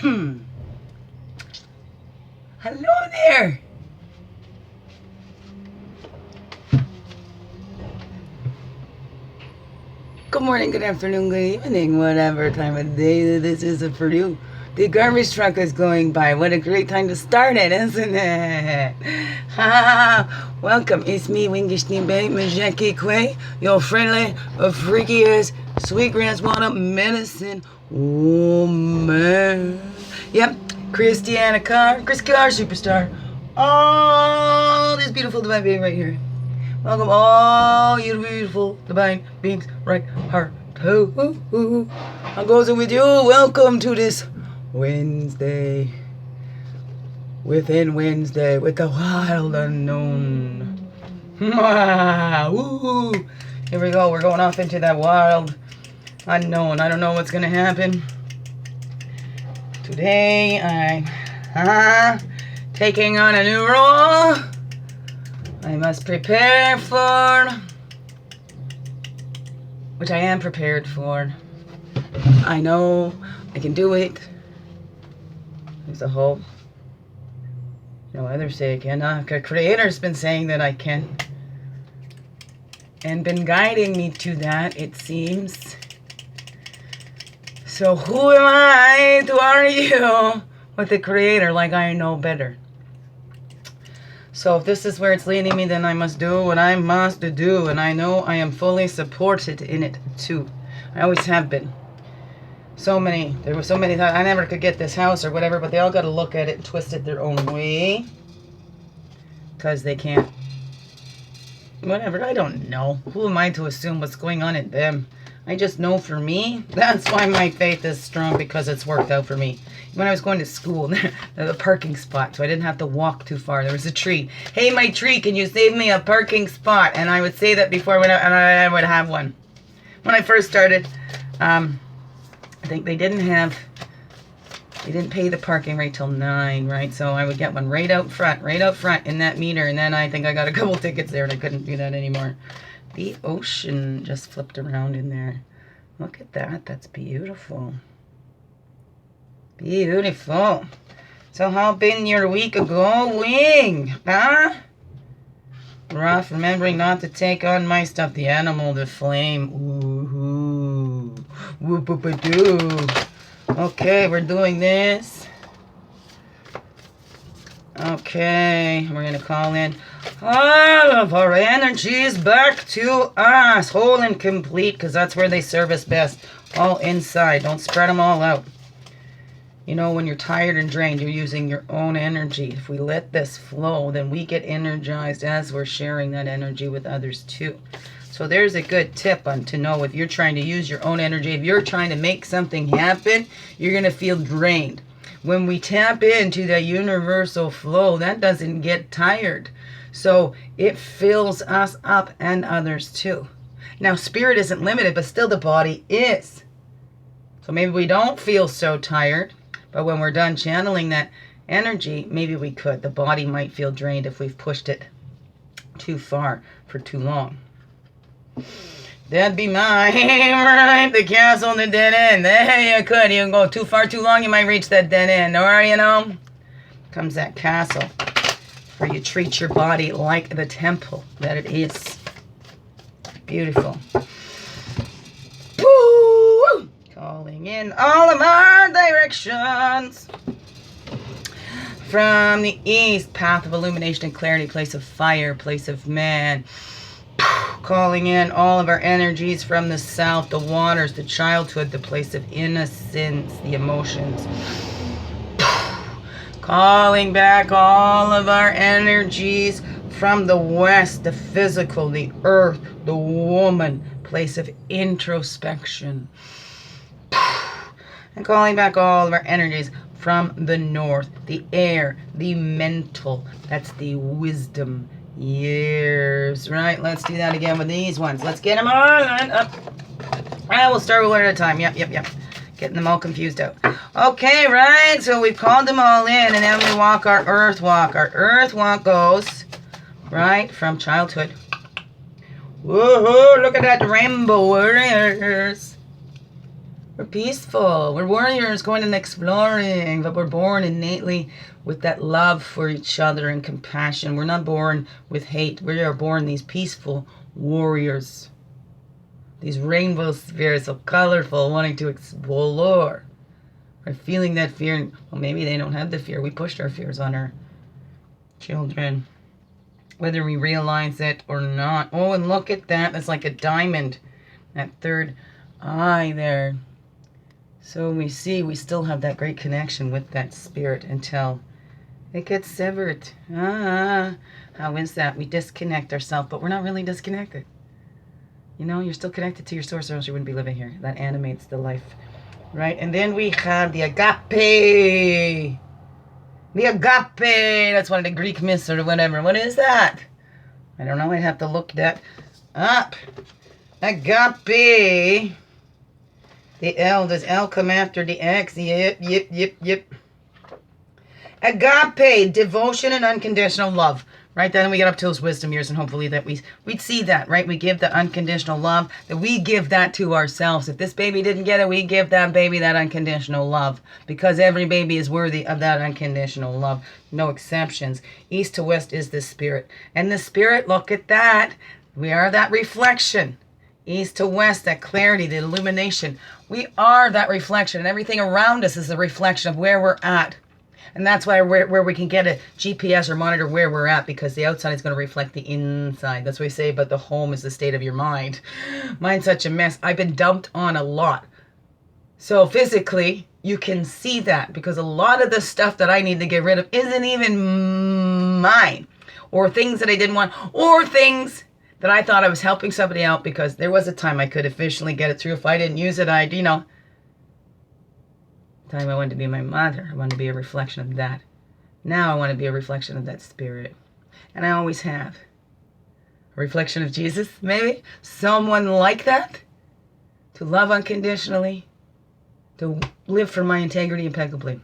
Hello there. Good morning, good afternoon, good evening, whatever time of day this is for you. The garbage truck is going by. What a great time to start it, isn't it? Welcome. It's me, Wingishni Bay, Majeki Quay, your friendly, freakiest, sweetgrass water medicine woman. Yep, Christiana Carr, Chris Carr, superstar. Oh, this beautiful divine being right here. Welcome all you beautiful divine beings right here too. How goes it with you? Welcome to this Wednesday. Within Wednesday with the wild unknown. Woo! Here we go. We're going off into that wild unknown. I don't know what's gonna happen. Today I'm taking on a new role. I must prepare for, which I am prepared for. I know I can do it. There's a hope. No others say I cannot. The Creator's been saying that I can. And been guiding me to that, it seems. So who am I to argue with the Creator like I know better? So if this is where it's leading me, then I must do what I must do. And I know I am fully supported in it too. I always have been. There were so many times I never could get this house or whatever, but they all got to look at it and twist it their own way. Because they can't. Whatever, I don't know. Who am I to assume what's going on in them? I just know for me, that's why my faith is strong, because it's worked out for me. When I was going to school, the parking spot, so I didn't have to walk too far. There was a tree. Hey, my tree, can you save me a parking spot? And I would say that before and I would have one. When I first started, I think they didn't pay the parking rate till 9, right? So I would get one right out front in that meter. And then I think I got a couple tickets there and I couldn't do that anymore. The ocean just flipped around in there. Look at that. That's beautiful. Beautiful. So how been your week going? Huh? Rough. Remembering not to take on my stuff. The animal, the flame. Ooh. Whoop-a-doo. Okay, we're doing this. Okay, we're going to call in all of our energies back to us, whole and complete, because that's where they serve us best, all inside. Don't spread them all out. You know, when you're tired and drained, you're using your own energy. If we let this flow, then we get energized as we're sharing that energy with others too. So there's a good tip to know if you're trying to use your own energy. If you're trying to make something happen, you're going to feel drained. When we tap into the universal flow, that doesn't get tired. So it fills us up and others too. Now, spirit isn't limited, but still the body is. So maybe we don't feel so tired, but when we're done channeling that energy, maybe we could. The body might feel drained if we've pushed it too far for too long. That'd be mine, right? The castle and the dead end. There you could. You can go too far, too long, you might reach that dead end. Or, you know, comes that castle where you treat your body like the temple that it is. Beautiful. Woo! Calling in all of our directions. From the east, path of illumination and clarity, place of fire, place of man. Calling in all of our energies from the south, the waters, the childhood, the place of innocence, the emotions. Calling back all of our energies from the west, the physical, the earth, the woman, place of introspection. And calling back all of our energies from the north, the air, the mental, that's the wisdom years, right? Let's do that again with these ones. Let's get them all up. I will start one at a time. Yep. Getting them all confused out. Okay, right? So we've called them all in, and then we walk our earth walk. Our earth walk goes, right, from childhood. Woohoo! Look at that rainbow warriors. We're peaceful. We're warriors going and exploring, but we're born innately with that love for each other and compassion. We're not born with hate. We are born these peaceful warriors. These rainbow spirits, so colorful, wanting to explore. We're feeling that fear. Well, maybe they don't have the fear. We pushed our fears on our children, whether we realize it or not. Oh, and look at that. That's like a diamond. That third eye there. So we see we still have that great connection with that spirit until it gets severed. How is that? We disconnect ourselves, but we're not really disconnected. You know, you're still connected to your source, or else you wouldn't be living here. That animates the life, right? And then we have the agape. The agape. That's one of the Greek myths or whatever. What is that? I don't know. I'd have to look that up. Agape. The L. Does L come after the X? Yep. Agape. Devotion and unconditional love. Right? Then we get up to those wisdom years, and hopefully that we'd see that, right? We give the unconditional love, that we give that to ourselves. If this baby didn't get it, we give that baby that unconditional love, because every baby is worthy of that unconditional love. No exceptions. East to west is the spirit. And the spirit, look at that. We are that reflection. East to west, that clarity, the illumination. We are that reflection, and everything around us is a reflection of where we're at. And that's why where we can get a GPS or monitor where we're at, because the outside is going to reflect the inside. That's what we say, but the home is the state of your mind. Mine's such a mess. I've been dumped on a lot. So physically, you can see that, because a lot of the stuff that I need to get rid of isn't even mine. Or things that I didn't want. Or things that I thought I was helping somebody out, because there was a time I could efficiently get it through. If I didn't use it, time I wanted to be my mother. I wanted to be a reflection of that. Now I want to be a reflection of that spirit. And I always have. A reflection of Jesus, maybe? Someone like that? To love unconditionally. To live for my integrity impeccably.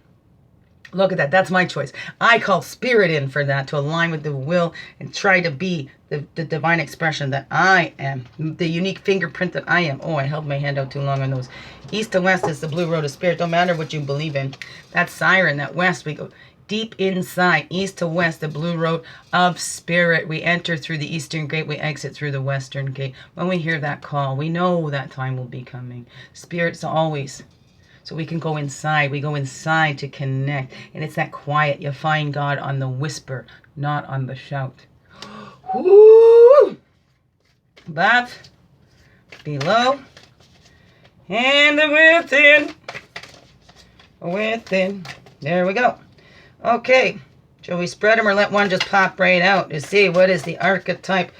Look at that. That's my choice. I call spirit in for that, to align with the will and try to be the divine expression that I am. The unique fingerprint that I am. Oh, I held my hand out too long on those. East to west is the blue road of spirit. Don't matter what you believe in. That siren, that west, we go deep inside. East to west, the blue road of spirit. We enter through the eastern gate. We exit through the western gate. When we hear that call, we know that time will be coming. Spirit's always... So we can go inside. We go inside to connect. And it's that quiet. You find God on the whisper, not on the shout. Woo! Above, below, and within. Within. There we go. Okay. Shall we spread them or let one just pop right out to see what is the archetype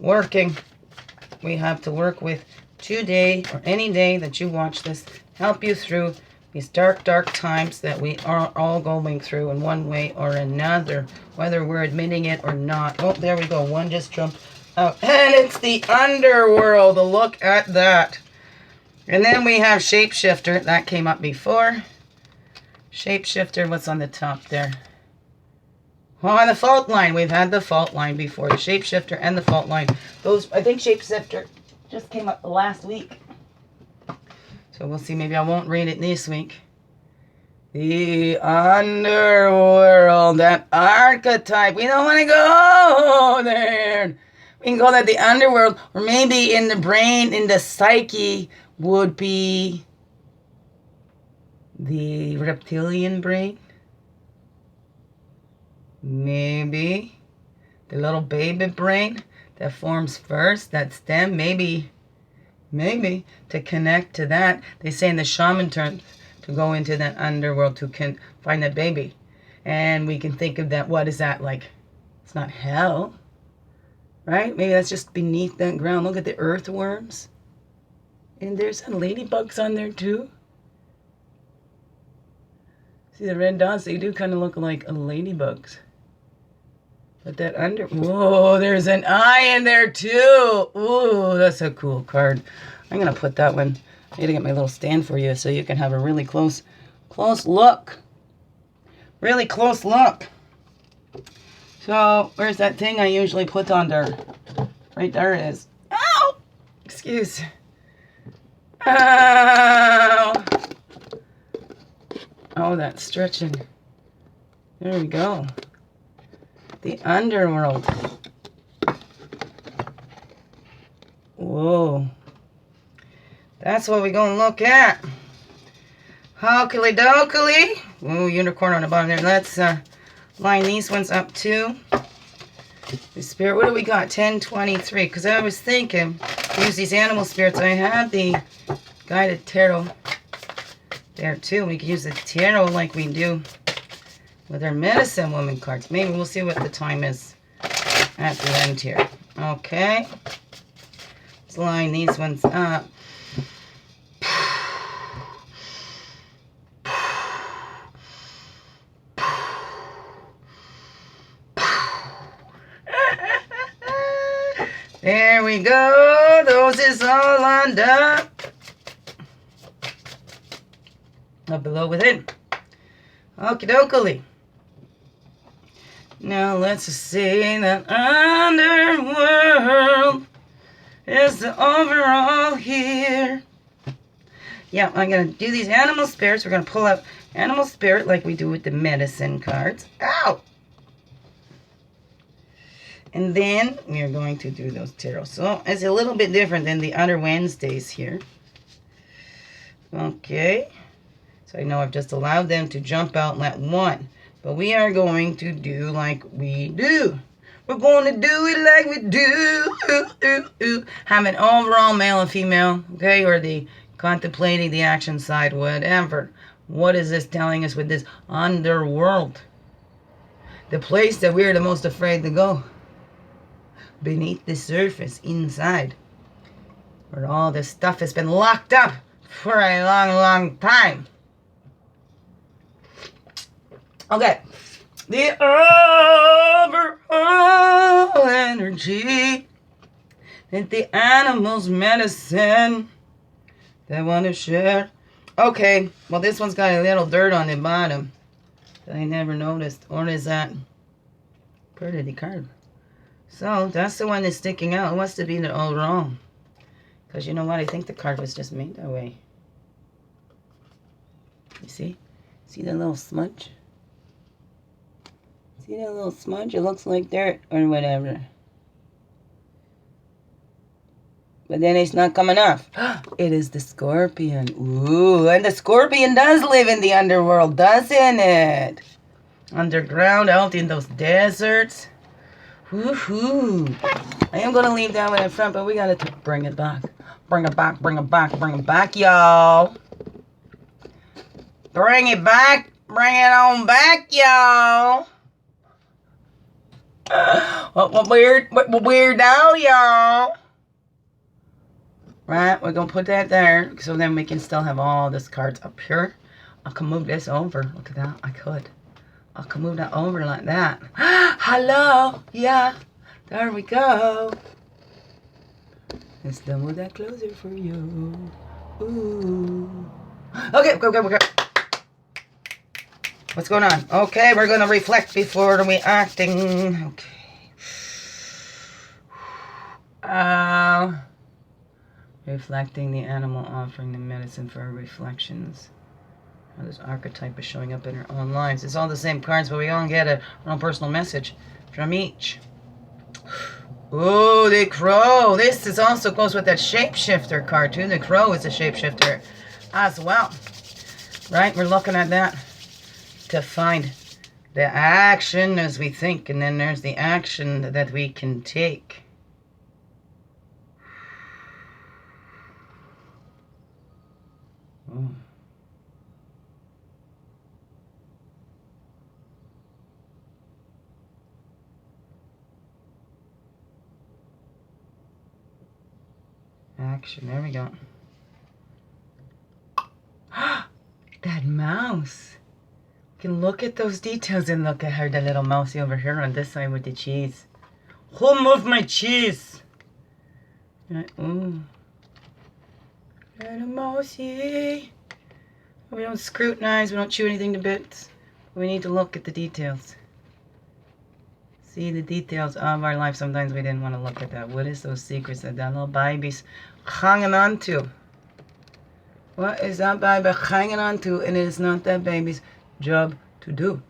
working? We have to work with today or any day that you watch this. Help you through these dark, dark times that we are all going through in one way or another, whether we're admitting it or not. Oh, there we go. One just jumped out. And it's the underworld. Look at that. And then we have shapeshifter. That came up before. Shapeshifter, what's on the top there? Oh, the fault line. We've had the fault line before. The shapeshifter and the fault line. Those, I think shapeshifter just came up last week. So we'll see. Maybe I won't read it this week. The underworld, that archetype. We don't want to go there. We can go to the underworld, or maybe in the brain, in the psyche, would be the reptilian brain. Maybe the little baby brain that forms first, that stem, maybe to connect to that. They say in the shaman terms to go into that underworld to find that baby. And we can think of that, what is that like? It's not hell, right? Maybe that's just beneath that ground. Look at the earthworms. And there's some ladybugs on there too. See the red dots? They do kind of look like ladybugs. But that whoa, there's an eye in there too. Ooh, that's a cool card. I'm going to put that one. I need to get my little stand for you so you can have a really close look. Really close look. So, where's that thing I usually put on there? Right there it is. Ow! Excuse. Ow! Oh, that's stretching. There we go. The underworld. Whoa. That's what we're going to look at. Hokey dokey. Ooh, unicorn on the bottom there. Let's line these ones up too. The spirit, what do we got? 1023. Because I was thinking, use these animal spirits. I have the guided tarot there too. We could use the tarot like we do with our medicine woman cards. Maybe we'll see what the time is at the end here. Okay. Let's line these ones up. There we go. Those is all lined up. Up below within. Okie dokie. Now let's see that underworld is the overall here. Yeah, I'm going to do these animal spirits. We're going to pull out animal spirit like we do with the medicine cards. Ow! And then we are going to do those tarot. So it's a little bit different than the other Wednesdays here. Okay. So I know I've just allowed them to jump out and let one. But we are going to do like we do. We're going to do it like we do. Have an overall male and female. Okay. Or the contemplating the action side. Whatever. What is this telling us with this underworld? The place that we're the most afraid to go. Beneath the surface, inside, where all this stuff has been locked up for a long, long time. Okay, the overall energy that the animals' medicine they want to share. Okay, well this one's got a little dirt on the bottom that I never noticed. Or is that part of the card? So, that's the one that's sticking out. It must have been all wrong. Because you know what? I think the card was just made that way. You see? See that little smudge? See that little smudge? It looks like dirt or whatever. But then it's not coming off. It is the scorpion. Ooh, and the scorpion does live in the underworld, doesn't it? Underground, out in those deserts. Woohoo! I am going to leave that one in front, but we got to bring it back. Bring it back, bring it back, bring it back, y'all. Bring it back. Bring it on back, y'all. What weird now, y'all. Right, we're going to put that there, so then we can still have all these cards up here. I can move this over. Look at that. I could. I can move that over like that. Hello. Yeah. There we go. Let's move that closer for you. Ooh. Okay, go. What's going on? Okay, we're going to reflect before we acting. Okay. Reflecting the animal, offering the medicine for reflections. How this archetype is showing up in our own lives. It's all the same cards, but we all get our own personal message from each. Oh, the crow. This is also goes with that shapeshifter card too. The crow is a shapeshifter as well. Right? We're looking at that to find the action as we think, and then there's the action that we can take. Oh. Action, there we go. That mouse. You can look at those details and look at her, the little mousey over here on this side with the cheese. Who moved my cheese? Ooh. Little mousey. We don't scrutinize, we don't chew anything to bits. We need to look at the details. See the details of our life. Sometimes we didn't want to look at that. What is those secrets that that little baby's hanging on to? What is that baby hanging on to? And it is not that baby's job to do.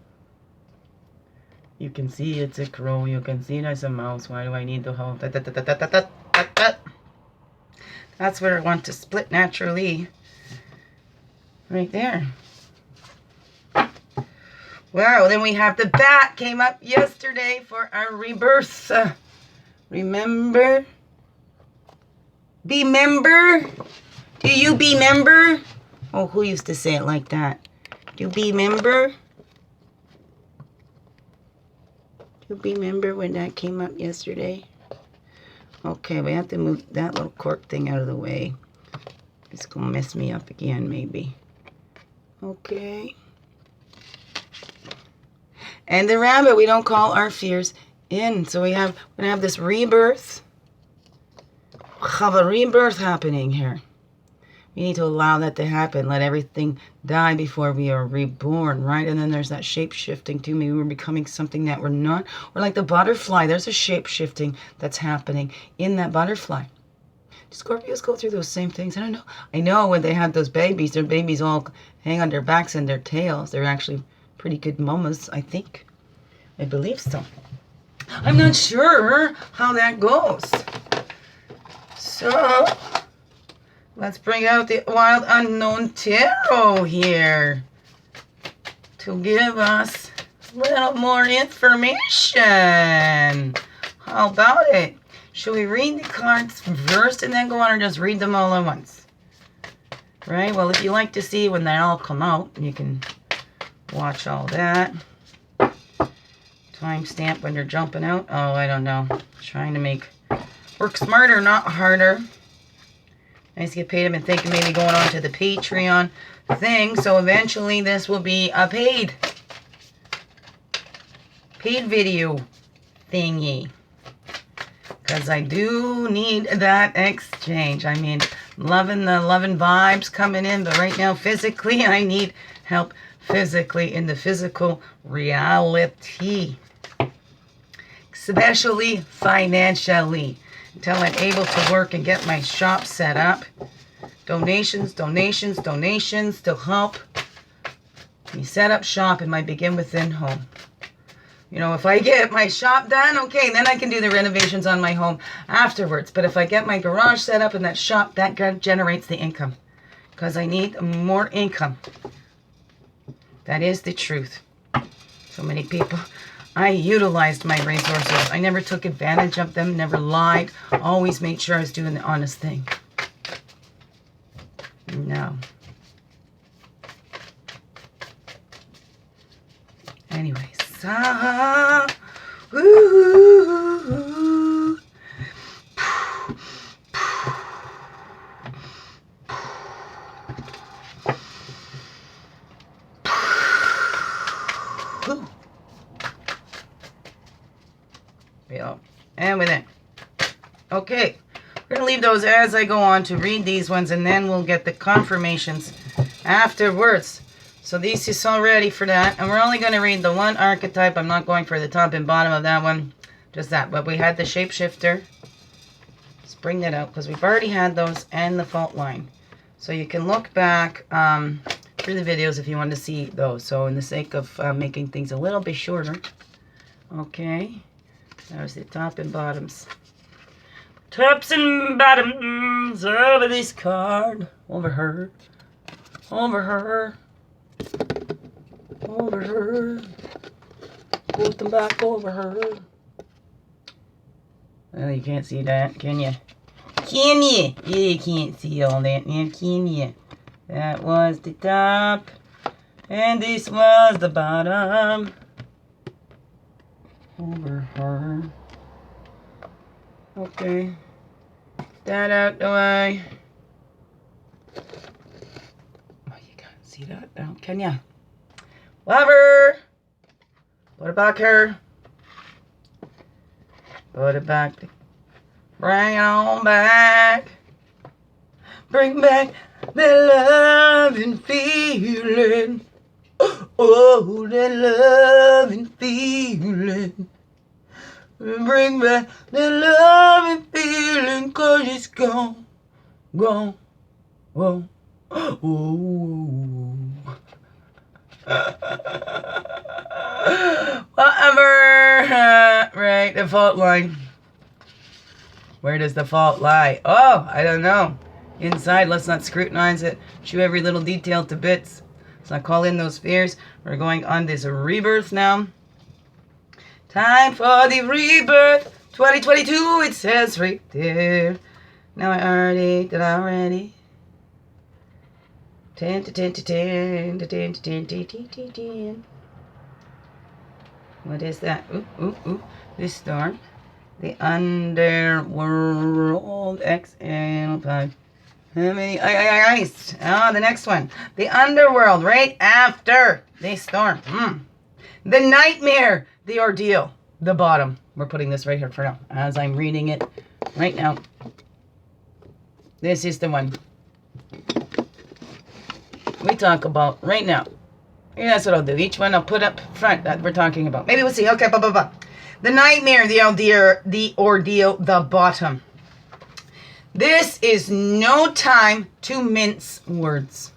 You can see it's a crow. You can see there's a mouse. Why do I need the whole... That's where I want to split naturally. Right there. Wow, then we have the bat came up yesterday for our rebirth. Remember? Be-member? Do you be-member? Oh, who used to say it like that? Do you be-member? Do you be-member when that came up yesterday? Okay, we have to move that little cork thing out of the way. It's going to mess me up again, maybe. Okay. And the rabbit, we don't call our fears in. So we're going to have this rebirth. Have a rebirth happening here. We need to allow that to happen. Let everything die before we are reborn, right? And then there's that shape-shifting too. Maybe we're becoming something that we're not. Or like the butterfly, there's a shape-shifting that's happening in that butterfly. Do Scorpios go through those same things? I don't know. I know when they have those babies, their babies all hang on their backs and their tails. They're actually pretty good mamas, I think. I believe so. I'm not sure how that goes. So... let's bring out the Wild Unknown Tarot here to give us a little more information. How about it? Should we read the cards first and then go on, or just read them all at once? Right? Well, if you like to see when they all come out, you can watch all that. Timestamp when they're jumping out. Oh, I don't know. Trying to work smarter, not harder. Nice to get paid. I've been thinking maybe going on to the Patreon thing. So eventually this will be a paid video thingy. Because I do need that exchange. I mean, loving vibes coming in. But right now, physically, I need help physically in the physical reality. Especially financially. Until I'm able to work and get my shop set up. Donations to help me set up shop in my Begin Within home. You know, if I get my shop done, okay, then I can do the renovations on my home afterwards. But if I get my garage set up in that shop, that generates the income. Because I need more income. That is the truth. So many people... I utilized my resources. I never took advantage of them, never lied. Always made sure I was doing the honest thing. No. Anyways. Woo. And within. Okay. We're going to leave those as I go on to read these ones, and then we'll get the confirmations afterwards. So this is all ready for that. And we're only going to read the one archetype. I'm not going for the top and bottom of that one. Just that. But we had the shapeshifter. Let's bring that out because we've already had those and the fault line. So you can look back through the videos if you want to see those. So in the sake of making things a little bit shorter. Okay. There's the top and bottoms. Tops and bottoms over this card. Over her. Over her. Over her. Put them back over her. Well, you can't see that, can you? Can you? Yeah, you can't see all that now, can you? That was the top. And this was the bottom. Over her. Okay. That out the way. Oh, you can't see that now, can ya? Lover! Put it back here. Put it back. Bring it on back. Bring back that love and feeling. Oh, that love and feeling. Bring back that love and feeling, 'cause it's gone, gone, whoa, oh. Whatever. Right, the fault line. Where does the fault lie? Oh, I don't know. Inside, let's not scrutinize it. Chew every little detail to bits. Let's not call in those fears. We're going on this rebirth now. Time for the rebirth. 2022, it says right there. Now I already did already. 10 to 10 to 10 to 10 to 10 to 10 to 10. What is that? Ooh, ooh, ooh. This storm. The Underworld XL5. How many? Ice. Oh, the next one. The Underworld, right after the storm. The Nightmare. The Ordeal. The bottom. We're putting this right here for now, as I'm reading it right now. This is the one we talk about right now. Yeah, that's what I'll do. Each one I'll put up front that we're talking about. Maybe we'll see. Okay, blah, blah, blah. The Nightmare, the Ordeal, the bottom. This is no time to mince words.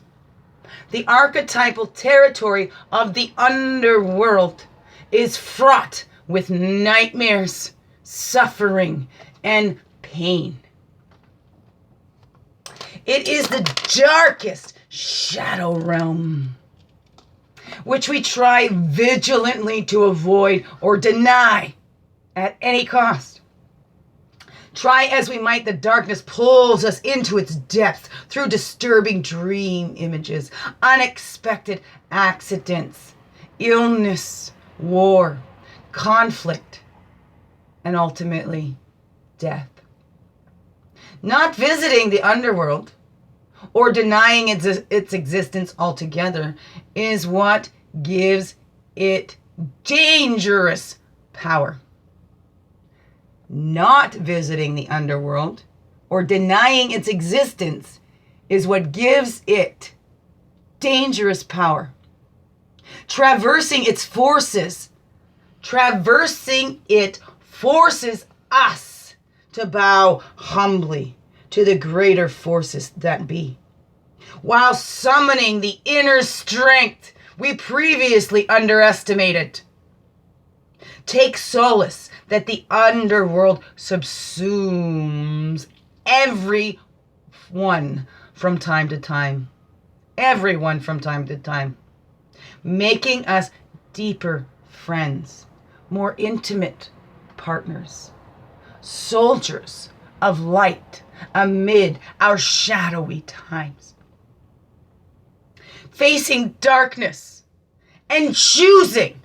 The archetypal territory of the underworld is fraught with nightmares, suffering, and pain. It is the darkest shadow realm, which we try vigilantly to avoid or deny at any cost. Try as we might, the darkness pulls us into its depth through disturbing dream images, unexpected accidents, illness, war, conflict, and ultimately death. Not visiting the underworld or denying its existence altogether is what gives it dangerous power. Not visiting the underworld or denying its existence is what gives it dangerous power. Traversing it forces us to bow humbly to the greater forces that be, while summoning the inner strength we previously underestimated. Take solace that the underworld subsumes everyone from time to time. Everyone from time to time. Making us deeper friends, more intimate partners, soldiers of light amid our shadowy times. Facing darkness and choosing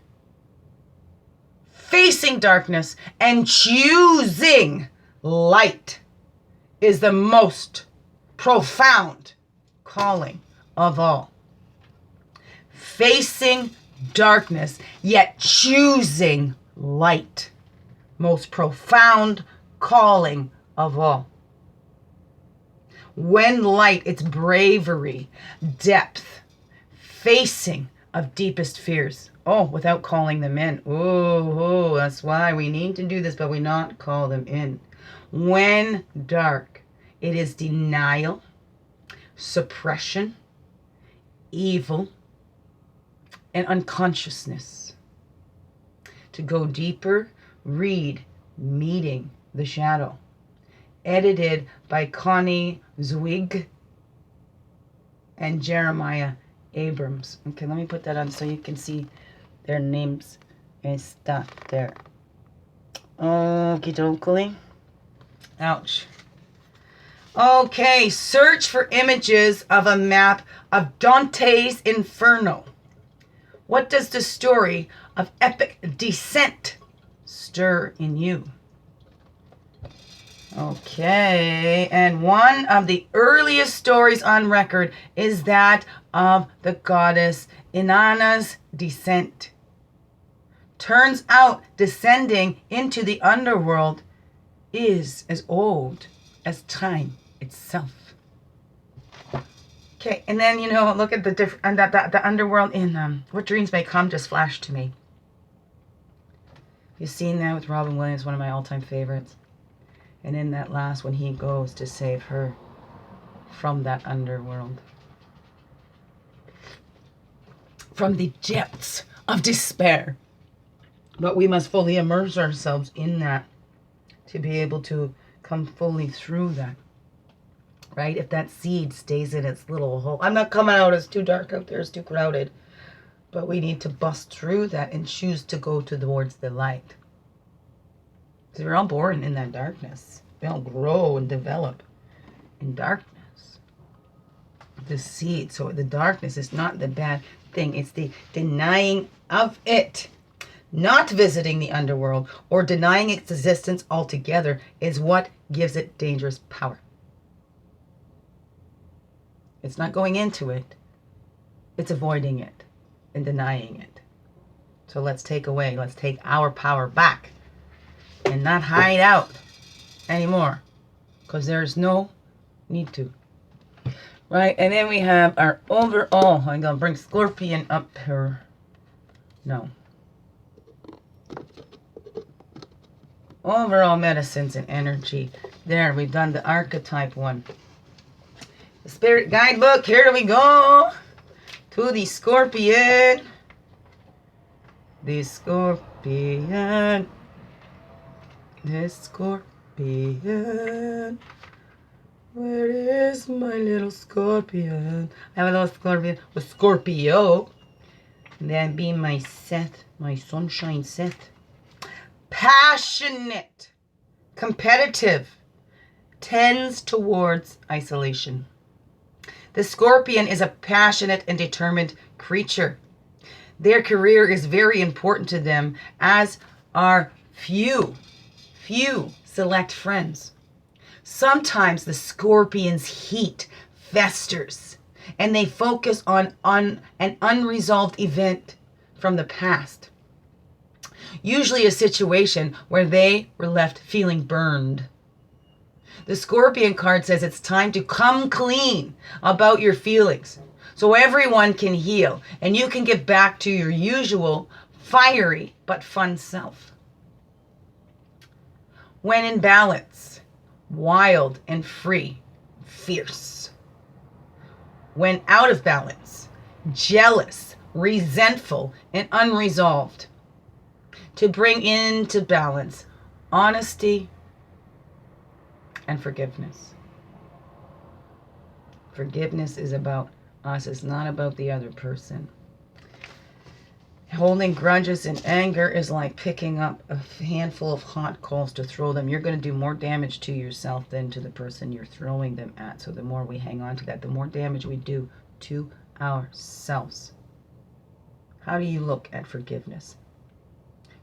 light is the most profound calling of all. Facing darkness, yet choosing light. Most profound calling of all. When light, it's bravery, depth, facing of deepest fears. Oh, without calling them in. Oh, that's why we need to do this, but we not call them in. When dark, it is denial, suppression, evil, and unconsciousness. To go deeper, read Meeting the Shadow, edited by Connie Zwig and Jeremiah Abrams. Okay, let me put that on so you can see their names and stuff there. Okie dokie. Ouch. Okay, search for images of a map of Dante's Inferno. What does the story of epic descent stir in you? Okay, and one of the earliest stories on record is that of the goddess Inanna's descent. Turns out descending into the underworld is as old as time itself. Okay, and then, look at the underworld in What Dreams May Come just flashed to me. You've seen that with Robin Williams, one of my all-time favorites. And in that last one, he goes to save her from that underworld. from the depths of despair. But we must fully immerse ourselves in that to be able to come fully through that. Right? If that seed stays in its little hole. I'm not coming out. It's too dark out there. It's too crowded. But we need to bust through that and choose to go towards the light. Because we're all born in that darkness. We all grow and develop in darkness. The seed. So the darkness is not the bad thing. It's the denying of it. Not visiting the underworld or denying its existence altogether is what gives it dangerous power. It's not going into it. It's avoiding it and denying it. So let's take our power back and not hide out anymore, because there's no need to. Right? And then we have our overall. I'm going to bring Scorpion up here. No. Overall medicines and energy. There, we've done the archetype one. The spirit guidebook. Here we go. To the Scorpion. The Scorpion. The Scorpion. Where is my little Scorpion? I have a little Scorpion with Scorpio. And then be my Seth, my sunshine Seth. Passionate, competitive, tends towards isolation. The Scorpion is a passionate and determined creature. Their career is very important to them, as are few select friends. Sometimes the Scorpion's heat festers, and they focus on an unresolved event from the past. Usually a situation where they were left feeling burned. The Scorpion card says it's time to come clean about your feelings so everyone can heal and you can get back to your usual fiery but fun self. When in balance, wild and free, fierce. When out of balance, jealous, resentful, and unresolved. To bring into balance honesty and forgiveness. Forgiveness is about us. It's not about the other person. Holding grudges and anger is like picking up a handful of hot coals to throw them. You're going to do more damage to yourself than to the person you're throwing them at. So the more we hang on to that, the more damage we do to ourselves. How do you look at forgiveness?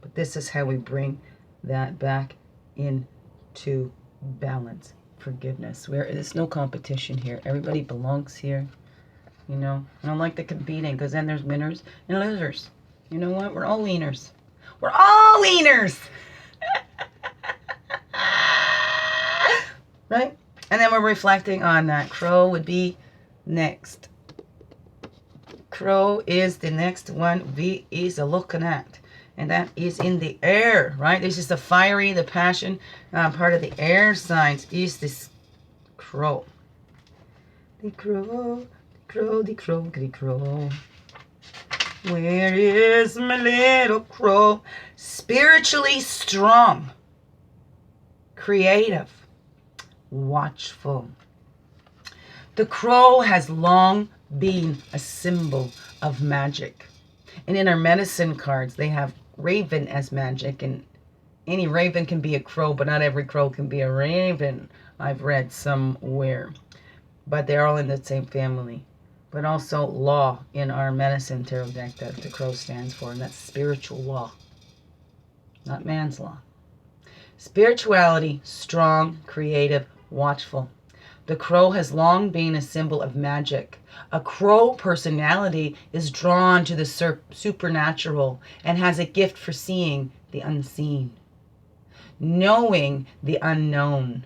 But this is how we bring that back into balance. Forgiveness. There's no competition here. Everybody belongs here. You know, I don't like the competing, because then there's winners and losers. You know what? We're all wieners. We're all wieners. Right? And then we're reflecting on that. Crow would be next. Crow is the next one we is looking at. And that is in the air, right? This is the fiery, the passion part of the air signs is this crow. The crow, the crow, the crow, the crow. Where is my little crow? Spiritually strong, creative, watchful. The crow has long been a symbol of magic. And in our medicine cards, they have raven as magic, and any raven can be a crow, but not every crow can be a raven, I've read somewhere. But they're all in the same family. But also law in our medicine tarot deck that the crow stands for, and that's spiritual law, not man's law. Spirituality, strong, creative, watchful. The crow has long been a symbol of magic. A crow personality is drawn to the supernatural and has a gift for seeing the unseen, knowing the unknown.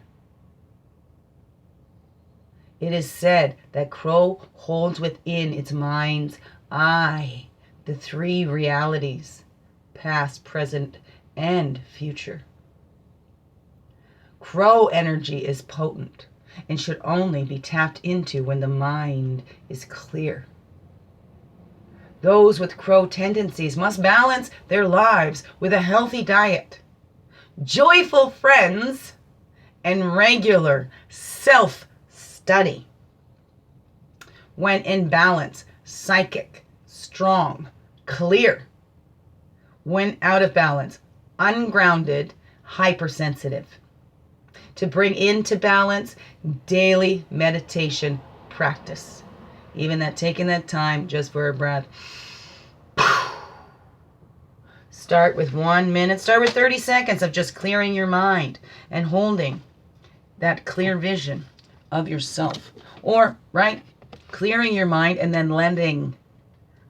It is said that crow holds within its mind's eye the three realities, past, present, and future. Crow energy is potent and should only be tapped into when the mind is clear. Those with crow tendencies must balance their lives with a healthy diet, joyful friends, and regular self-study. When in balance, psychic, strong, clear. When out of balance, ungrounded, hypersensitive. To bring into balance, daily meditation practice. Even that, taking that time just for a breath. Start with 1 minute, start with 30 seconds of just clearing your mind and holding that clear vision of yourself. Or, right, clearing your mind and then letting,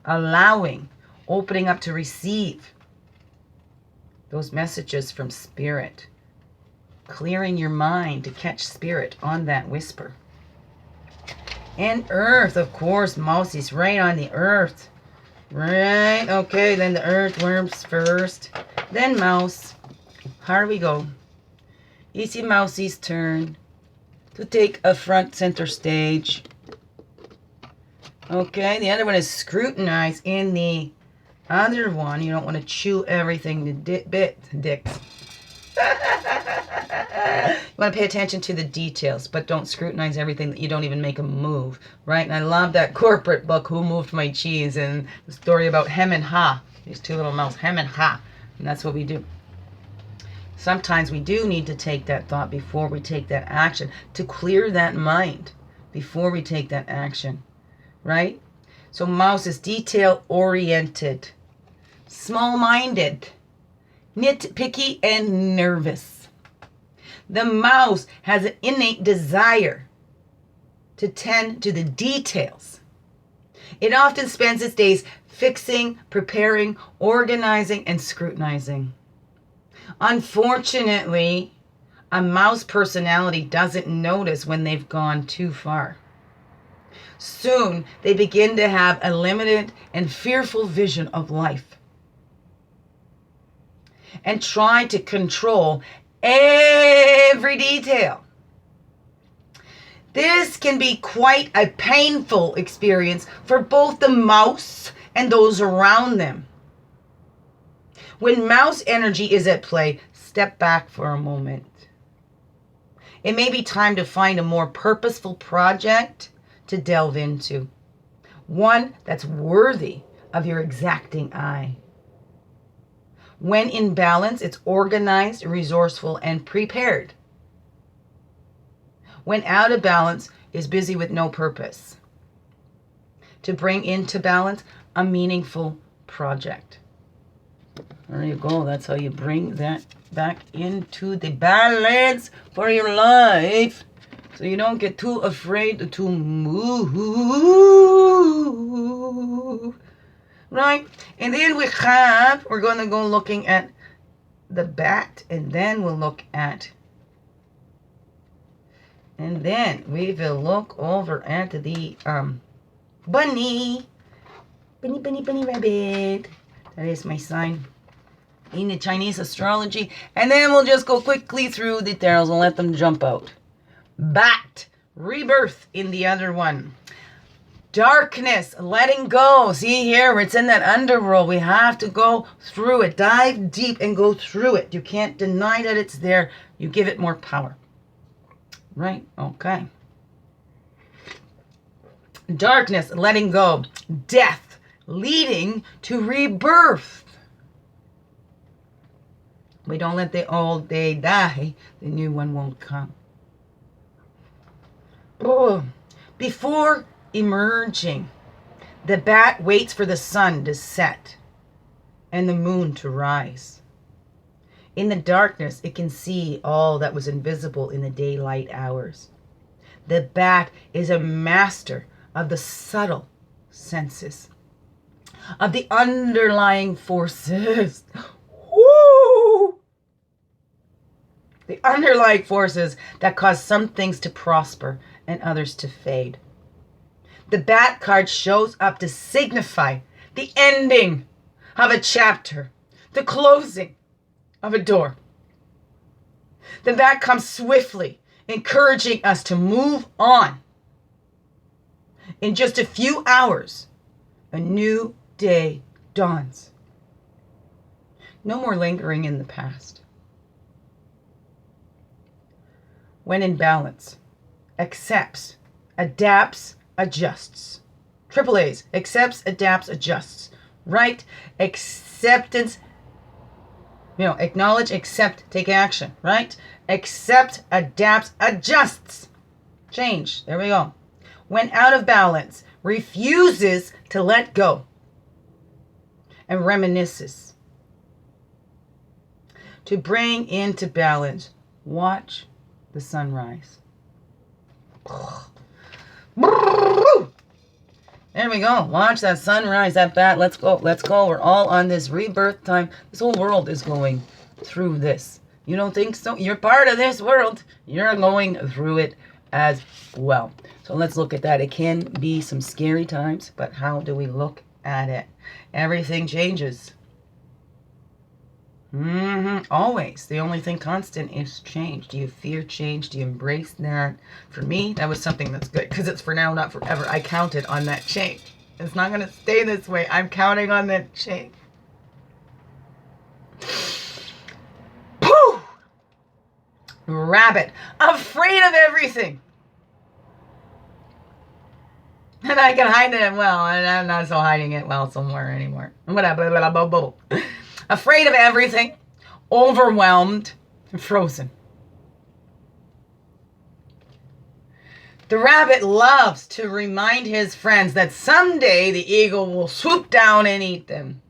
allowing, opening up to receive those messages from Spirit. Clearing your mind to catch Spirit on that whisper. And Earth, of course, Mousie's right on the Earth. Right, okay, then the earthworms first. Then Mouse. Here we go. Easy Mousie's turn to take a front center stage. Okay, the other one is scrutinize. In the other one, you don't want to chew everything to dicks. You want to pay attention to the details, but don't scrutinize everything that you don't even make a move, right? And I love that corporate book, Who Moved My Cheese, and the story about Hem and Ha. These two little mouths, Hem and Ha. And that's what we do. Sometimes we do need to take that thought before we take that action, to clear that mind before we take that action, right? So Mouse is detail-oriented, small-minded, nitpicky, and nervous. The mouse has an innate desire to tend to the details. It often spends its days fixing, preparing, organizing, and scrutinizing. Unfortunately, a mouse personality doesn't notice when they've gone too far. Soon, they begin to have a limited and fearful vision of life and try to control every detail. This can be quite a painful experience for both the mouse and those around them. When mouse energy is at play, step back for a moment. It may be time to find a more purposeful project to delve into. One that's worthy of your exacting eye. When in balance, it's organized, resourceful, and prepared. When out of balance, is busy with no purpose. To bring into balance, a meaningful project. There you go. That's how you bring that back into the balance for your life. So you don't get too afraid to move. Right? And then we're going to go looking at the bat, and then we'll look at, and then we will look over at the bunny rabbit. That is my sign in the Chinese astrology. And then we'll just go quickly through the tarots and let them jump out. Bat, rebirth in the other one. Darkness, letting go. See here, it's in that underworld. We have to go through it. Dive deep and go through it. You can't deny that it's there. You give it more power. Right? Okay. Darkness, letting go. Death, leading to rebirth. We don't let the old day die. The new one won't come. Oh, before emerging, the bat waits for the sun to set and the moon to rise. In the darkness, it can see all that was invisible in the daylight hours. The bat is a master of the subtle senses, of the underlying forces. Woo! The underlying forces that cause some things to prosper and others to fade. The bat card shows up to signify the ending of a chapter, the closing of a door. The bat comes swiftly, encouraging us to move on. In just a few hours, a new day dawns. No more lingering in the past. When in balance, accepts, adapts, adjusts. Triple A's, accepts, adapts, adjusts. Right? Acceptance, acknowledge, accept, take action. Right? Accept, adapts, adjusts. Change. There we go. When out of balance, refuses to let go and reminisces. To bring into balance, watch the sunrise. There we go. Watch that sunrise, that bat. Let's go. Let's go. We're all on this rebirth time. This whole world is going through this. You don't think so? You're part of this world. You're going through it as well. So let's look at that. It can be some scary times, but how do we look at it? Everything changes. Always. The only thing constant is change. Do you fear change? Do you embrace that? For me, that was something that's good because it's for now, not forever. I counted on that change. It's not going to stay this way. I'm counting on that change. Pooh! Rabbit. Afraid of everything. And I can hide it well. And I'm not so hiding it well somewhere anymore. Whatever. Afraid of everything, overwhelmed, and frozen. The rabbit loves to remind his friends that someday the eagle will swoop down and eat them.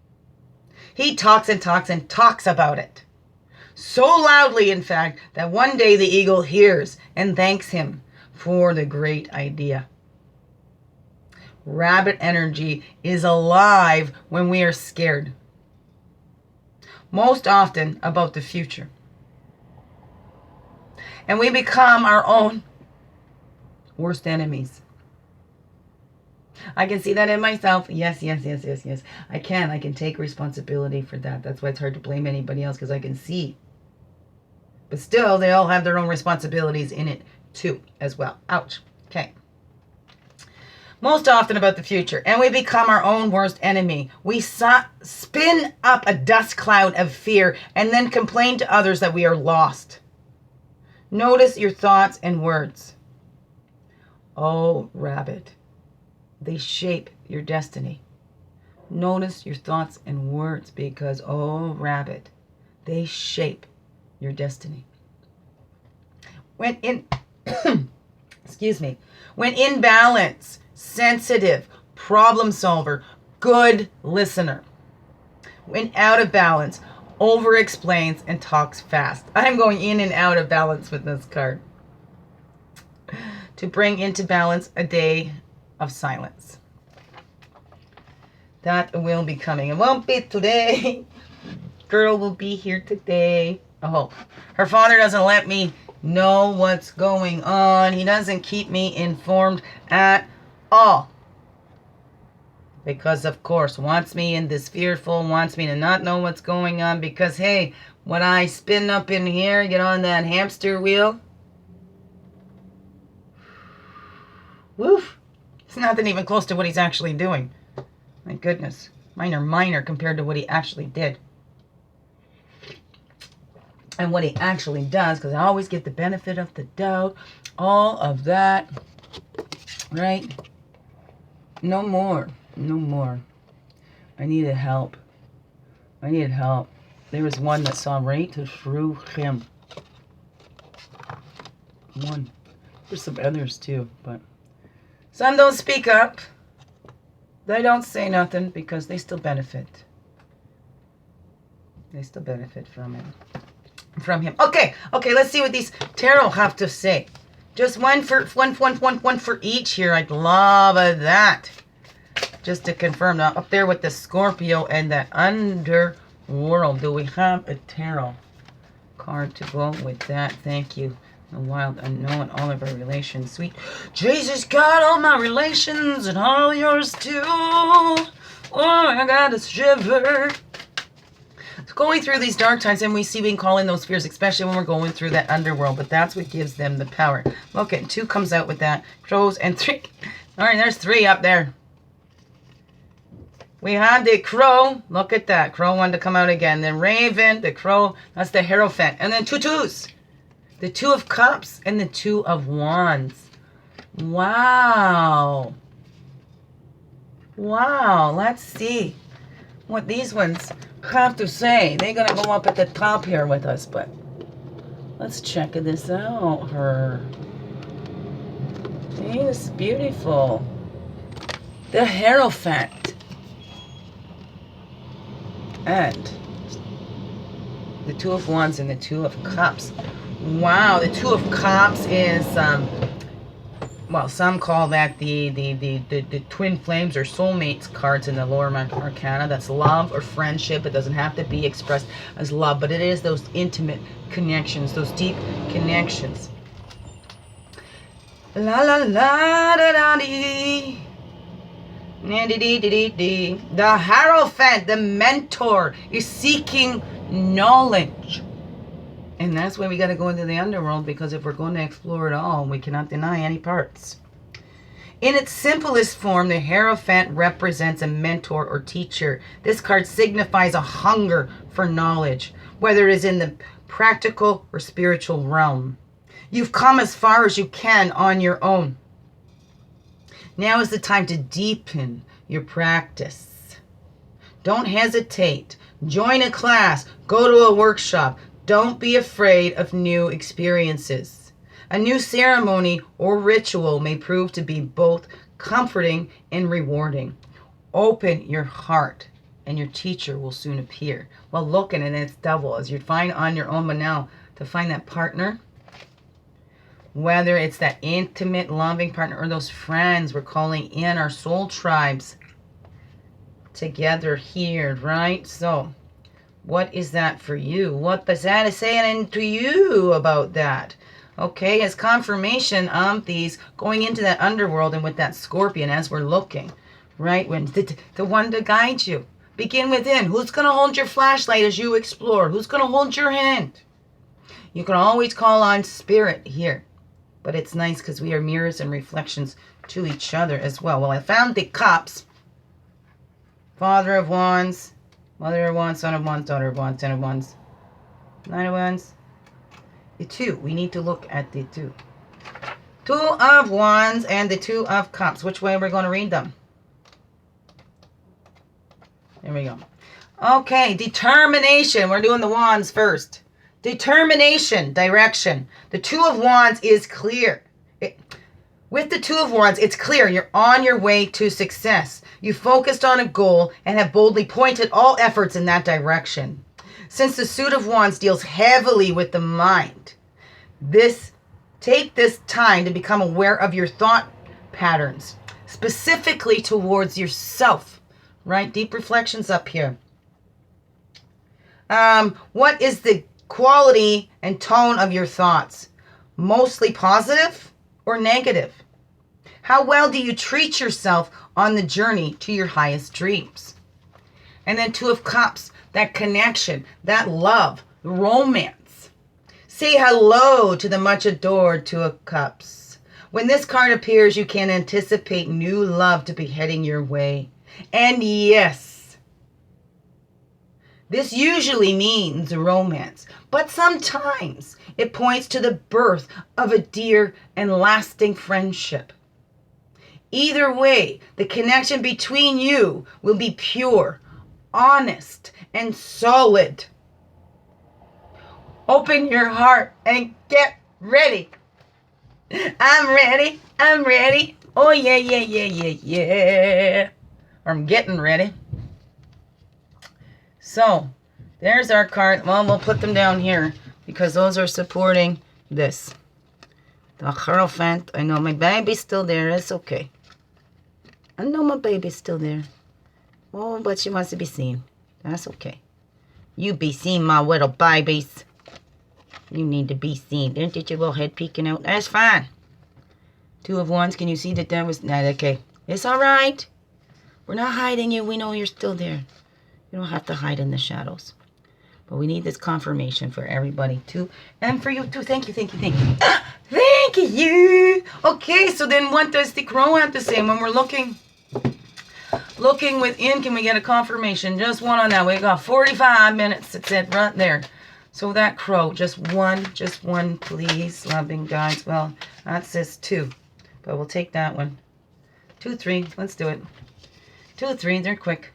He talks and talks and talks about it. So loudly, in fact, that one day the eagle hears and thanks him for the great idea. Rabbit energy is alive when we are scared. Most often about the future. And we become our own worst enemies. I can see that in myself. Yes. I can take responsibility for that. That's why it's hard to blame anybody else, because I can see. But still, they all have their own responsibilities in it too, as well. Ouch. Okay. Most often about the future, and we become our own worst enemy. We spin up a dust cloud of fear and then complain to others that we are lost. Notice your thoughts and words. Oh, rabbit, they shape your destiny. Notice your thoughts and words because, oh, rabbit, they shape your destiny. When in, when in balance, sensitive, problem solver, good listener. When out of balance, over explains and talks fast. I'm going in and out of balance with this card. To bring into balance a day of silence. That will be coming. It won't be today. Girl will be here today. Oh, her father doesn't let me know what's going on. He doesn't keep me informed at all. Because, of course, wants me in this fearful, wants me to not know what's going on. Because, hey, when I spin up in here, get on that hamster wheel. Woof. It's nothing even close to what he's actually doing. My goodness. Mine are minor compared to what he actually did. And what he actually does, because I always get the benefit of the doubt. All of that. Right? No more. No more. I needed help. I needed help. There was one that saw right through him. One. There's some others too, but some don't speak up. They don't say nothing because they still benefit. They still benefit from him. Okay, let's see what these tarot have to say. Just one for each here. I'd love that. Just to confirm. Now, up there with the Scorpio and the Underworld. Do we have a tarot card to go with that? Thank you. The wild unknown, all of our relations. Sweet Jesus, God, all my relations and all yours too. Oh, I got a shiver. Going through these dark times, and we can call in those fears, especially when we're going through that underworld, but that's what gives them the power. Look at 2 comes out with that. Crows and 3. All right, there's 3 up there. We have the crow. Look at that. Crow wanted to come out again. The raven, the crow. That's the Hierophant. And then two twos. The Two of Cups and the Two of Wands. Wow. Wow. Let's see what these ones have to say. They're going to go up at the top here with us, but let's check this out. Her. See, this is beautiful. The Hierophant. And the Two of Wands and the Two of Cups. Wow, the Two of Cups is, well, some call that the twin flames or soulmates cards in the lower arcana. That's love or friendship. It doesn't have to be expressed as love, but it is those intimate connections, those deep connections. La la la da da dee. The Hierophant, the mentor, is seeking knowledge. And that's why we got to go into the underworld, because if we're going to explore it all, we cannot deny any parts. In its simplest form, the Hierophant represents a mentor or teacher. This card signifies a hunger for knowledge, whether it is in the practical or spiritual realm. You've come as far as you can on your own. Now is the time to deepen your practice. Don't hesitate. Join a class. Go to a workshop. Don't be afraid of new experiences. A new ceremony or ritual may prove to be both comforting and rewarding. Open your heart and your teacher will soon appear. Well, looking, and it's double. As you find on your own, but now to find that partner, whether it's that intimate, loving partner or those friends we're calling in, our soul tribes together here, right? So, what is that for you? What does that say to you about that? Okay, as confirmation of these going into that underworld and with that scorpion as we're looking, right? When the one to guide you. Begin within. Who's going to hold your flashlight as you explore? Who's going to hold your hand? You can always call on spirit here. But it's nice because we are mirrors and reflections to each other as well. Well, I found the Cups. Father of Wands, Mother of Wands, Son of Wands, Daughter of Wands, Ten of Wands, Nine of Wands. The Two. We need to look at the Two. Two of Wands and the Two of Cups. Which way are we going to read them? There we go. Okay, determination. We're doing the Wands first. Determination, direction. The Two of Wands is clear. With the Two of Wands, it's clear you're on your way to success. You focused on a goal and have boldly pointed all efforts in that direction. Since the Suit of Wands deals heavily with the mind, take this time to become aware of your thought patterns, specifically towards yourself, right? Deep reflections up here. What is the quality and tone of your thoughts? Mostly positive or negative? How well do you treat yourself on the journey to your highest dreams? And then Two of Cups, that connection, that love, romance. Say hello to the much adored Two of Cups. When this card appears, you can anticipate new love to be heading your way. And yes, this usually means romance, but sometimes it points to the birth of a dear and lasting friendship. Either way, the connection between you will be pure, honest, and solid. Open your heart and get ready. I'm ready. I'm ready. Oh, yeah, yeah, yeah, yeah, yeah. I'm getting ready. So, there's our card. Well, we'll put them down here because those are supporting this. The Hierophant. I know my baby's still there. It's okay. I know my baby's still there. Oh, but she wants to be seen. That's okay. You be seen, my little babies. You need to be seen. Don't get your little head peeking out. That's fine. Two of Wands. Can you see that was not okay? It's all right. We're not hiding you. We know you're still there. You don't have to hide in the shadows. But we need this confirmation for everybody too. And for you too. Thank you, thank you, thank you. Thank you. Okay, so then what does the crow have to say when we're looking Looking within, can we get a confirmation? Just one on that. We got 45 minutes. It said right there. So that crow, just one, please, loving guides. Well, that says 2, but we'll take that one. 2, 3, let's do it. 2, 3, they're quick.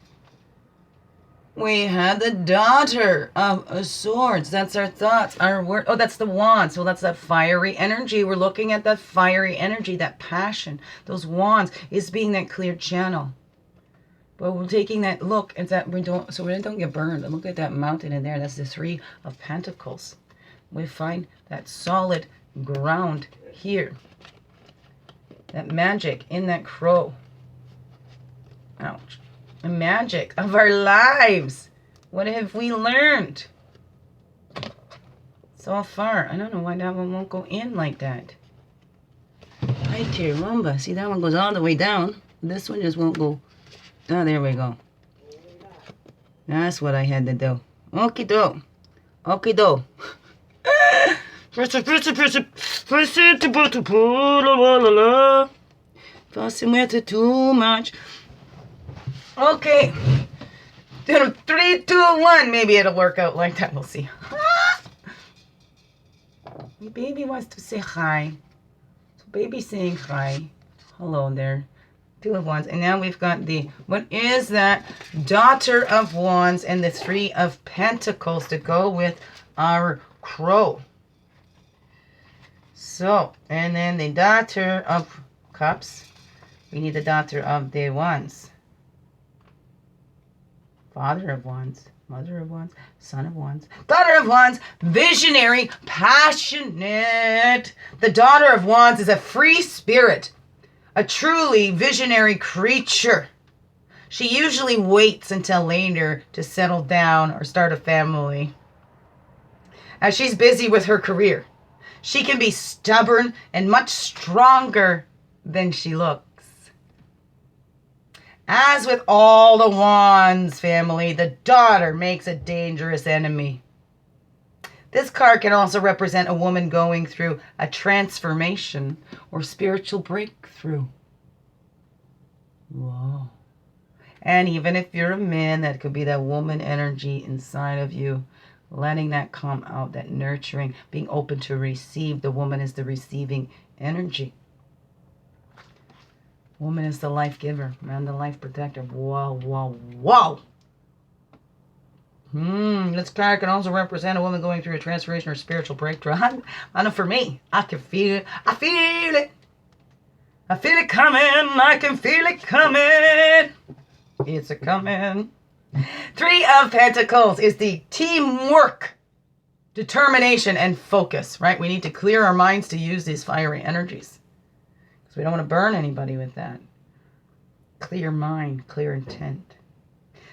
We had the Daughter of Swords. That's our thoughts, our word. Oh, that's the Wands. So that's that fiery energy. We're looking at that fiery energy, that passion. Those wands is being that clear channel. But we're taking that look at that we don't get burned. Look at that mountain in there. That's the 3 of Pentacles. We find that solid ground here. That magic in that crow. Ouch. The magic of our lives. What have we learned so far? I don't know why that one won't go in like that. Right here, Lumba. See, that one goes all the way down. This one just won't go. Oh, there we go. That's what I had to do. Okie do. Okie do. Fussing with it too much. Okay. 3, 2, 1. Maybe it'll work out like that. We'll see. My baby wants to say hi. So baby's saying hi. Hello there. 2 of Wands. And now we've got the, what is that? Daughter of Wands and the 3 of Pentacles to go with our crow. So, and then the Daughter of Cups. We need the Daughter of the Wands. Father of Wands. Mother of Wands. Son of Wands. Daughter of Wands. Visionary. Passionate. The Daughter of Wands is a free spirit. A truly visionary creature. She usually waits until later to settle down or start a family. As she's busy with her career, she can be stubborn and much stronger than she looks. As with all the Wands family, the daughter makes a dangerous enemy. This card can also represent a woman going through a transformation or spiritual breakthrough. Whoa. And even if you're a man, that could be that woman energy inside of you, letting that come out, that nurturing, being open to receive. The woman is the receiving energy. Woman is the life giver, man, the life protector. Whoa, whoa, whoa. This card can also represent a woman going through a transformation or spiritual breakthrough. I know for me, I can feel it. I feel it. I feel it coming. I can feel it coming. It's a coming. 3 of Pentacles is the teamwork, determination, and focus, right? We need to clear our minds to use these fiery energies. Because we don't want to burn anybody with that. Clear mind, clear intent.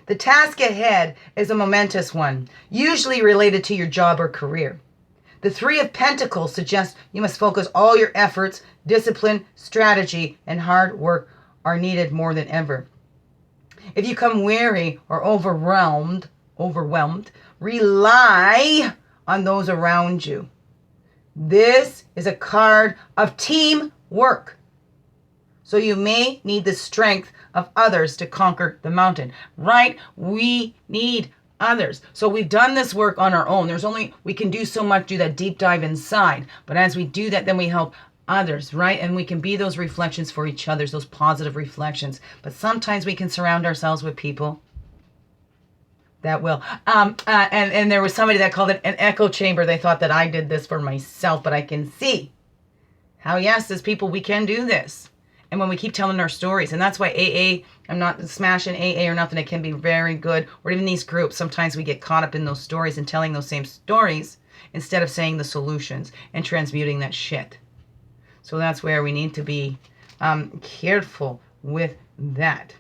The task ahead is a momentous one, usually related to your job or career. The 3 of Pentacles suggests you must focus all your efforts, discipline, strategy, and hard work are needed more than ever. If you become weary or overwhelmed, rely on those around you. This is a card of teamwork. So you may need the strength of others to conquer the mountain, right? We need others. So we've done this work on our own. We can do so much, do that deep dive inside. But as we do that, then we help others, right? And we can be those reflections for each other, those positive reflections. But sometimes we can surround ourselves with people that will. And there was somebody that called it an echo chamber. They thought that I did this for myself, but I can see how, yes, as people, we can do this. And when we keep telling our stories, and that's why AA, I'm not smashing AA or nothing, it can be very good. Or even these groups, sometimes we get caught up in those stories and telling those same stories instead of saying the solutions and transmuting that shit. So that's where we need to be careful with that,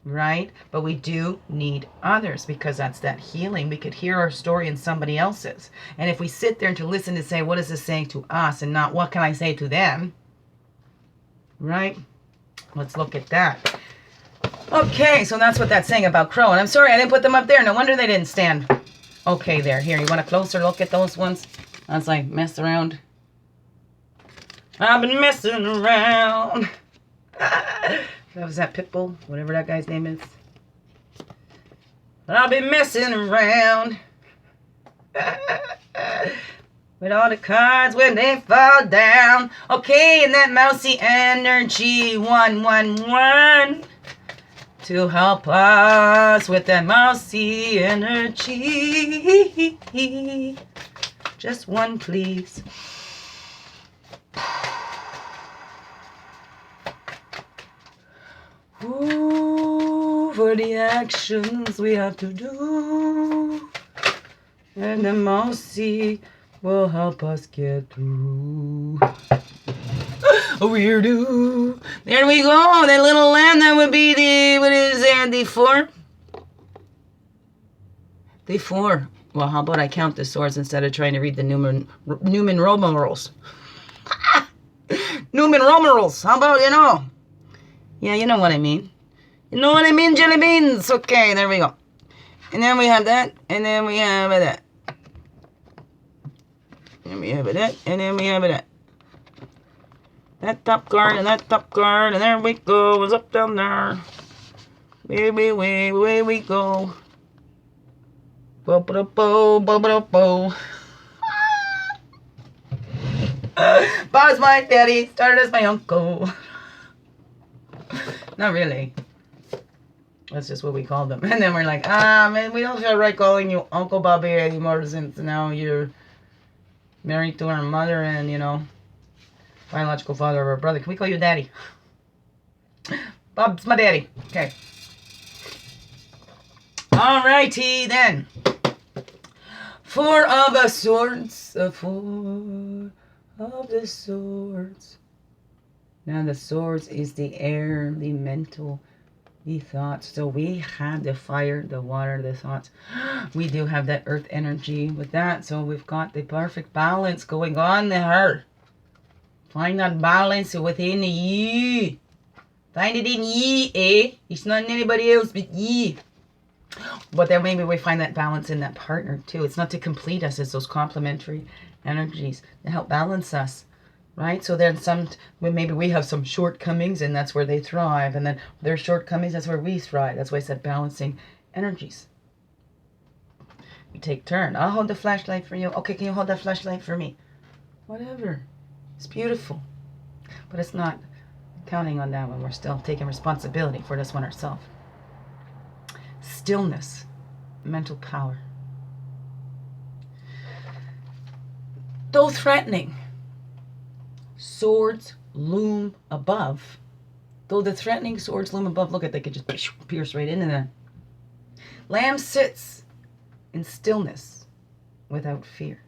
right? But we do need others because that's that healing. We could hear our story in somebody else's. And if we sit there to listen to say, what is this saying to us and not what can I say to them? Right? Let's look at that. Okay, so that's what that's saying about crow. And I'm sorry I didn't put them up there. No wonder they didn't stand. Okay, there. Here, you want a closer look at those ones? I was like, mess around. I've been messing around. That was that Pitbull, whatever that guy's name is. I'll be messing around with all the cards when they fall down. Okay, and that mousy energy 111 to help us with that mousy energy. Just one, please. Ooh, for the actions we have to do, and the mousy will help us get through. Weirdo. There we go. That little lamb, that would be the, what is there, the 4? The 4. Well, how about I count the swords instead of trying to read the Newman Roman rules? Newman Roman rules. How about, you know? Yeah, you know what I mean. You know what I mean, jelly beans? Okay, there we go. And then we have that, and then we have that. And we have that, and then we have that. That top card, and that top card, and there we go. It's up down there. Way we go. Bo-ba-da-bo, bo-ba-da-bo. Bob's my daddy, started as my uncle. Not really. That's just what we called them. And then we're like, man, we don't feel right calling you Uncle Bobby anymore since now you're married to our mother and, you know, biological father of our brother. Can we call you Daddy? Bob's my daddy. Okay. Alrighty then. 4 of the swords. 4 of the swords. Now the swords is the air, the mental, the thoughts. So we have the fire, the water, the thoughts. We do have that earth energy with that. So we've got the perfect balance going on there. Find that balance within you. Find it in ye, eh? It's not in anybody else but ye. But then maybe we find that balance in that partner too. It's not to complete us, it's those complementary energies to help balance us. Right? So then maybe we have some shortcomings and that's where they thrive. And then their shortcomings, that's where we thrive. That's why I said balancing energies. We take turn. I'll hold the flashlight for you. Okay, can you hold that flashlight for me? Whatever. It's beautiful. But it's not counting on that one. We're still taking responsibility for this one ourselves. Stillness. Mental power. Though threatening, swords loom above. Though the threatening swords loom above, look at, they could just pierce right into that. Lamb sits in stillness without fear.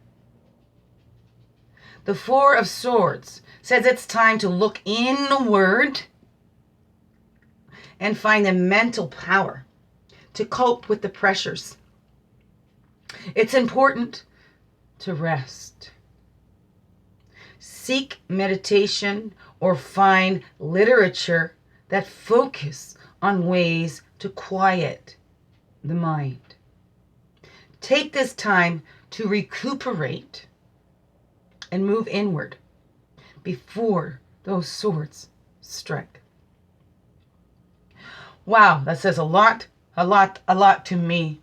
The 4 of Swords says it's time to look inward and find the mental power to cope with the pressures. It's important to rest. Seek meditation or find literature that focus on ways to quiet the mind. Take this time to recuperate and move inward before those swords strike. Wow, that says a lot to me,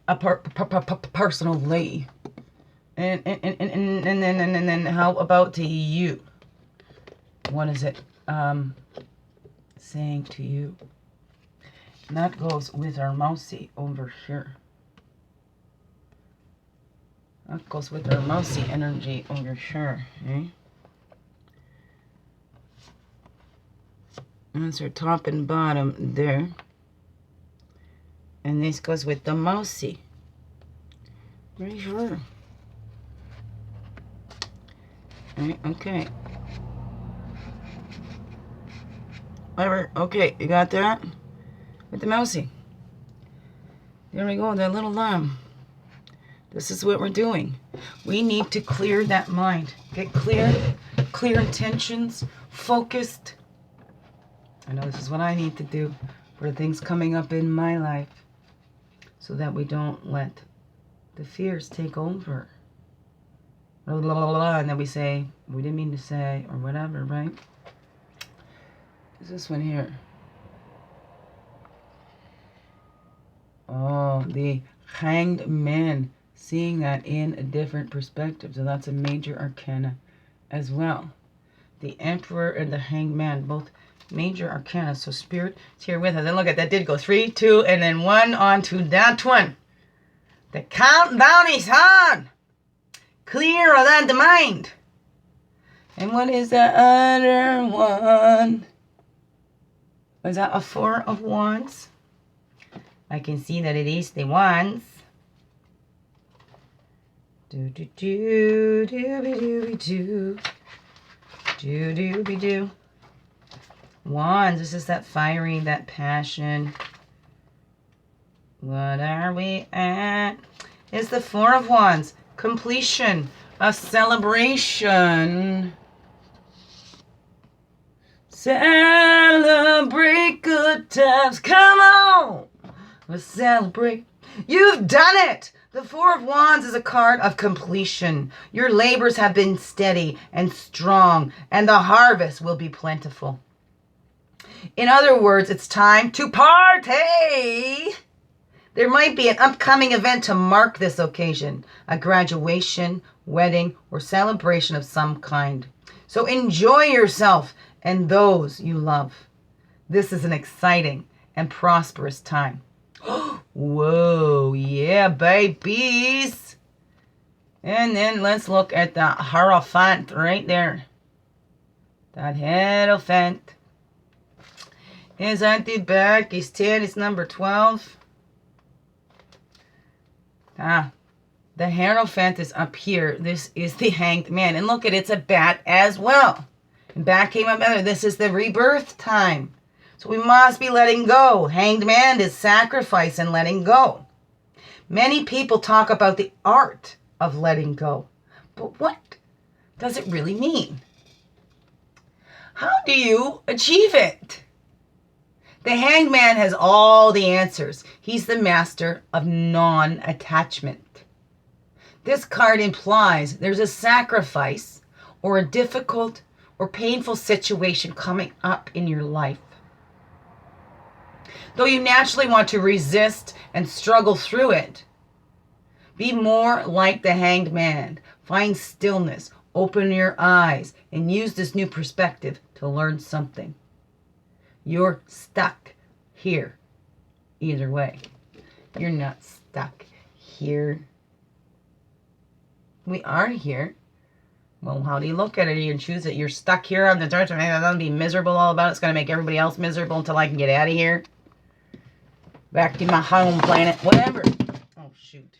personally. And then how about to you? What is it saying to you? And that goes with our mousy over here. That goes with our mousy energy over here. Eh? That's our top and bottom there. And this goes with the mousy. Right here. Right, okay. Whatever. Okay, you got that? With the mousy. There we go, that little lamb. This is what we're doing. We need to clear that mind. Get clear intentions, focused. I know this is what I need to do for the things coming up in my life so that we don't let the fears take over. Blah, blah, blah, blah, and then we say, we didn't mean to say, or whatever, right? Is this one here? Wow, the Hanged Man, seeing that in a different perspective. So that's a major arcana as well. The Emperor and the Hanged Man, both major arcana. So Spirit is here with us. And look at that, did go 3, 2, and then 1 on to that one. The countdown is on. Clear of the mind. And what is the other one? Was that a 4 of Wands? I can see that it is the Wands. Do do do do do do do do do do. Wands. This is that fiery, that passion. What are we at? It's the 4 of Wands. Completion. A celebration. Celebrate good times. Come on. Let's celebrate. You've done it. The 4 of Wands is a card of completion. Your labors have been steady and strong, and the harvest will be plentiful. In other words, it's time to party. There might be an upcoming event to mark this occasion, a graduation, wedding, or celebration of some kind. So enjoy yourself and those you love. This is an exciting and prosperous time. Whoa, yeah, babies. And then let's look at the Hierophant right there. That Hierophant is at the back. It's 10, it's number 12. The Hierophant is up here. This is the Hanged Man. And look at it's a bat as well. And back came up better. This is the rebirth time. So we must be letting go. Hanged Man is sacrifice and letting go. Many people talk about the art of letting go. But what does it really mean? How do you achieve it? The Hanged Man has all the answers. He's the master of non-attachment. This card implies there's a sacrifice or a difficult or painful situation coming up in your life. Though you naturally want to resist and struggle through it, be more like the Hanged Man. Find stillness, open your eyes, and use this new perspective to learn something. You're stuck here. Either way. You're not stuck here. We are here. Well, how do you look at it? You choose it. You're stuck here on the dirt. I'm going to be miserable all about it. It's going to make everybody else miserable until I can get out of here. Back to my home planet. Whatever. Oh, shoot.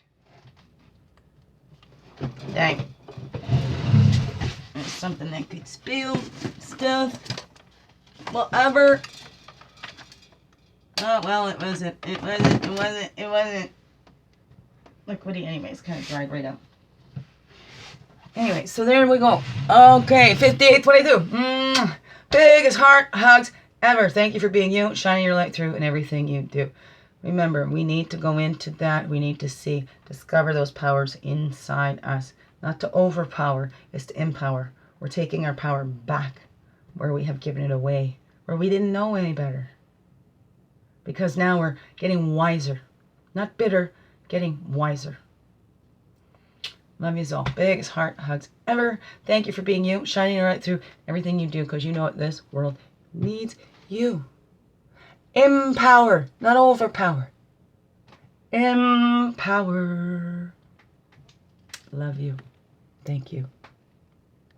Dang. There's something that could spill stuff. Whatever. Oh, well, it wasn't. It wasn't. Liquidy, anyways, kind of dried right up. Anyway, so there we go. Okay, 5822. Biggest heart hugs ever. Thank you for being you, shining your light through in everything you do. Remember, we need to go into that. We need to see, discover those powers inside us. Not to overpower, it's to empower. We're taking our power back where we have given it away, where we didn't know any better. Because now we're getting wiser. Not bitter, getting wiser. Love you all. Biggest heart hugs ever. Thank you for being you, shining right through everything you do, because you know what this world needs you. Empower, not overpower. Empower. Love you. Thank you.